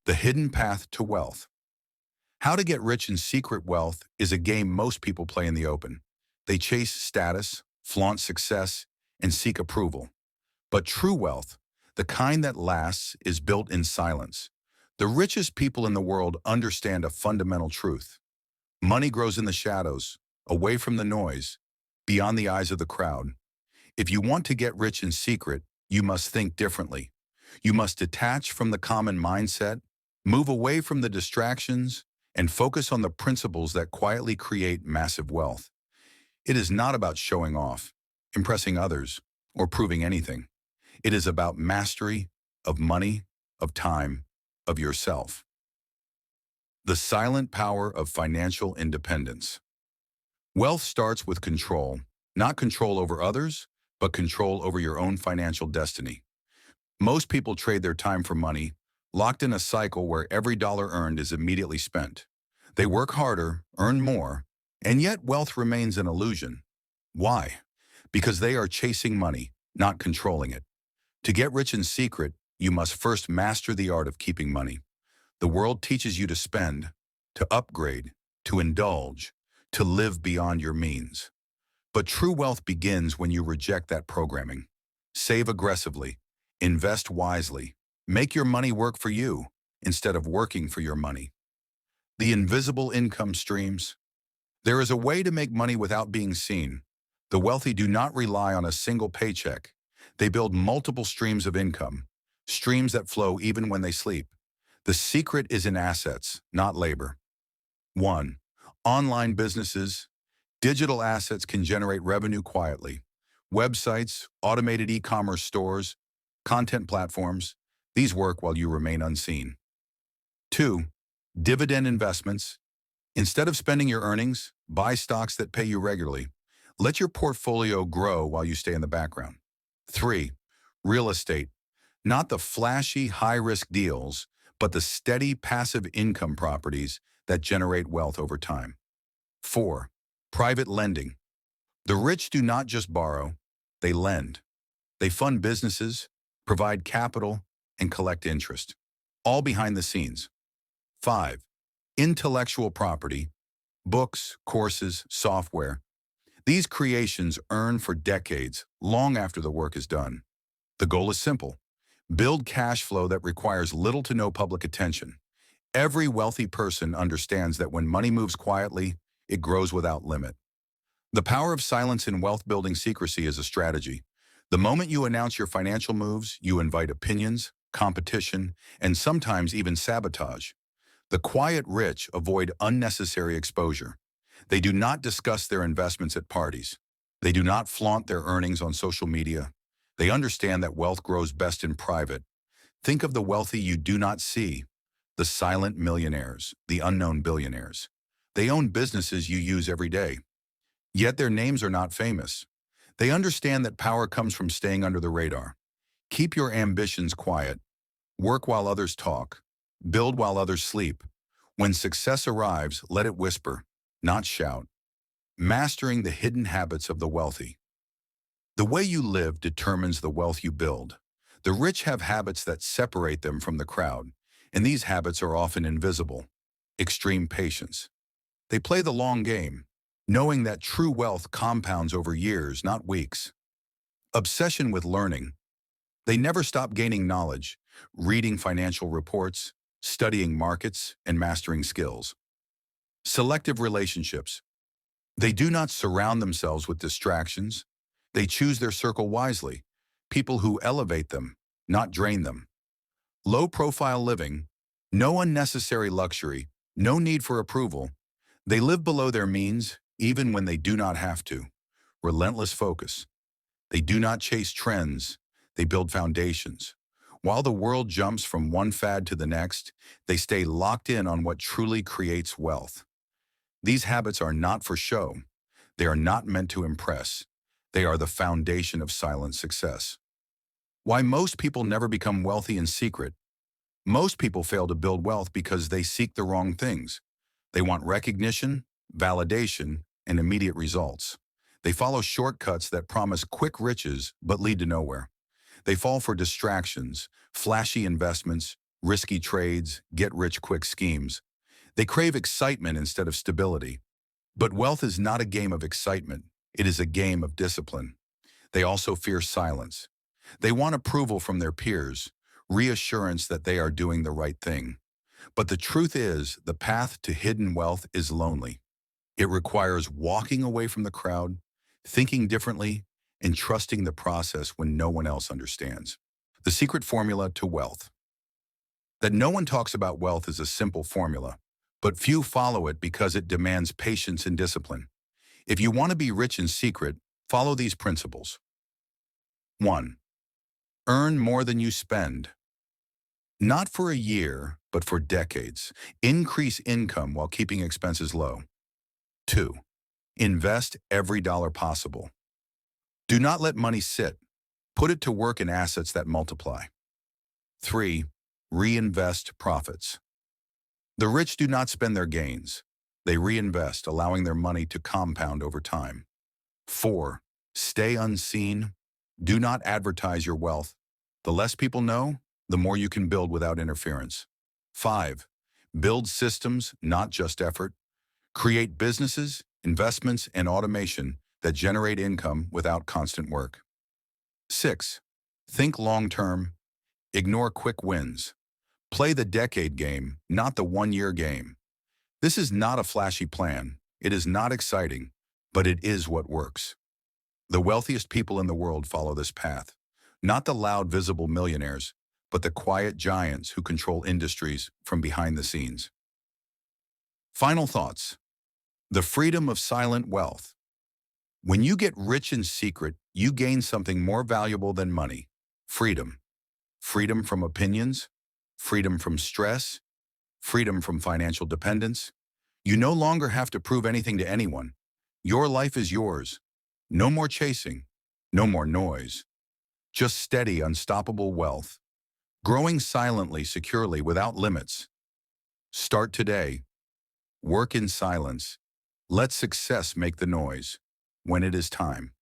The hidden path to wealth. How to get rich in secret wealth is a game most people play in the open. They chase status, flaunt success, and seek approval. But true wealth, the kind that lasts, is built in silence. The richest people in the world understand a fundamental truth. Money grows in the shadows, away from the noise, beyond the eyes of the crowd. If you want to get rich in secret, you must think differently. You must detach from the common mindset, move away from the distractions, and focus on the principles that quietly create massive wealth. It is not about showing off, impressing others, or proving anything. It is about mastery of money, of time, of yourself. The silent power of financial independence. Wealth starts with control, not control over others, but control over your own financial destiny. Most people trade their time for money, locked in a cycle where every dollar earned is immediately spent. They work harder, earn more, and yet wealth remains an illusion. Why? Because they are chasing money, not controlling it. To get rich in secret, you must first master the art of keeping money. The world teaches you to spend, to upgrade, to indulge, to live beyond your means. But true wealth begins when you reject that programming. Save aggressively, invest wisely, make your money work for you instead of working for your money. The invisible income streams. There is a way to make money without being seen. The wealthy do not rely on a single paycheck. They build multiple streams of income, streams that flow even when they sleep. The secret is in assets, not labor. 1. Online businesses. Digital assets can generate revenue quietly. Websites, automated e-commerce stores, content platforms, these work while you remain unseen. 2. Dividend investments. Instead of spending your earnings, buy stocks that pay you regularly. Let your portfolio grow while you stay in the background. 3. Real estate. Not the flashy, high-risk deals, but the steady, passive income properties that generate wealth over time. 4. Private lending. The rich do not just borrow, they lend. They fund businesses, provide capital, and collect interest, all behind the scenes. 5. Intellectual property. Books, courses, software. These creations earn for decades, long after the work is done. The goal is simple. Build cash flow that requires little to no public attention. Every wealthy person understands that when money moves quietly, it grows without limit. The power of silence in wealth-building secrecy is a strategy. The moment you announce your financial moves, you invite opinions, competition, and sometimes even sabotage. The quiet rich avoid unnecessary exposure. They do not discuss their investments at parties. They do not flaunt their earnings on social media. They understand that wealth grows best in private. Think of the wealthy you do not see, the silent millionaires, the unknown billionaires. They own businesses you use every day, yet their names are not famous. They understand that power comes from staying under the radar. Keep your ambitions quiet. Work while others talk. Build while others sleep. When success arrives, let it whisper, not shout. Mastering the hidden habits of the wealthy. The way you live determines the wealth you build. The rich have habits that separate them from the crowd, and these habits are often invisible. Extreme patience. They play the long game, knowing that true wealth compounds over years, not weeks. Obsession with learning. They never stop gaining knowledge, reading financial reports, studying markets, and mastering skills. Selective relationships. They do not surround themselves with distractions. They choose their circle wisely, people who elevate them, not drain them. Low-profile living. No unnecessary luxury, no need for approval. They live below their means, even when they do not have to. Relentless focus. They do not chase trends, they build foundations. While the world jumps from one fad to the next, they stay locked in on what truly creates wealth. These habits are not for show. They are not meant to impress. They are the foundation of silent success. Why most people never become wealthy in secret. Most people fail to build wealth because they seek the wrong things. They want recognition, validation, and immediate results. They follow shortcuts that promise quick riches but lead to nowhere. They fall for distractions, flashy investments, risky trades, get-rich-quick schemes. They crave excitement instead of stability. But wealth is not a game of excitement. It is a game of discipline. They also fear silence. They want approval from their peers, reassurance that they are doing the right thing. But the truth is, the path to hidden wealth is lonely. It requires walking away from the crowd, thinking differently, and trusting the process when no one else understands. The secret formula to wealth. That no one talks about wealth is a simple formula, but few follow it because it demands patience and discipline. If you want to be rich in secret, follow these principles. 1. Earn more than you spend. Not for a year, but for decades. Increase income while keeping expenses low. 2. Invest every dollar possible. Do not let money sit. Put it to work in assets that multiply. 3. Reinvest profits. The rich do not spend their gains. They reinvest, allowing their money to compound over time. 4. Stay unseen. Do not advertise your wealth. The less people know, the more you can build without interference. 5. Build systems, not just effort. Create businesses, investments, and automation that generate income without constant work. 6. Think long-term. Ignore quick wins. Play the decade game, not the one-year game. This is not a flashy plan. It is not exciting, but it is what works. The wealthiest people in the world follow this path. Not the loud, visible millionaires, but the quiet giants who control industries from behind the scenes. Final thoughts. The freedom of silent wealth. When you get rich in secret, you gain something more valuable than money. Freedom. Freedom from opinions, freedom from stress, freedom from financial dependence. You no longer have to prove anything to anyone. Your life is yours. No more chasing, no more noise. Just steady, unstoppable wealth, growing silently, securely, without limits. Start today. Work in silence. Let success make the noise when it is time.